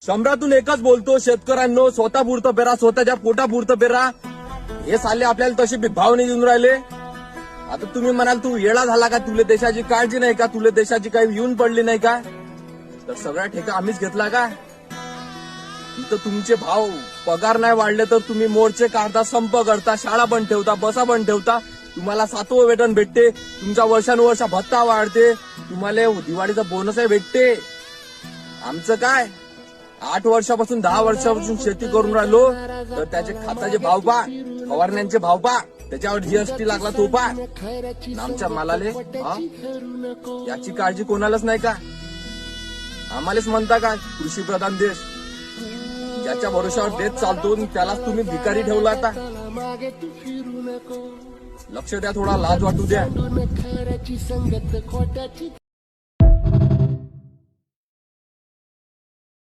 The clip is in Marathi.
सम्राटून एकच बोलतो, शेतकऱ्यांनो स्वतः पुरतं पेरा, स्वतःच्या पोटा पुरतं पेरा. हे साले आपल्याला तसे भाव नाही देऊन राहिले. आता तुम्ही म्हणाल तू येडा झाला का, तुला देशाची काळजी नाही का, तुला देशाची काही येऊन पडली नाही का, तर सगळा ठेका आम्हीच घेतला का. इथं तुमचे भाव पगार नाही वाढले तर तुम्ही मोर्चे काढता, संप करता, शाळा बंद ठेवता, बसा बंद ठेवता. तुम्हाला 7वं वेतन भेटते, तुमचा वर्षानुवर्ष भत्ता वाढते, तुम्हाला दिवाळीचा बोनसही भेटते. आमचं काय, 8 वर्षापासून 10 वर्षापासून शेती करून राहिलो, तर त्याचे खताचे भाव पा, फवारण्यांचे भाव पा, त्याच्यावर जीएसटी लागला तो पा. आमच्या मालाले याची काळजी कोणालाच नाही का. आम्हालाच म्हणता का कृषी प्रधान देश, ज्याच्या भरोशावर देश चालतो त्यालाच तुम्ही भिकारी ठेवला. आता लक्ष द्या, थोडा लाज वाटू द्या.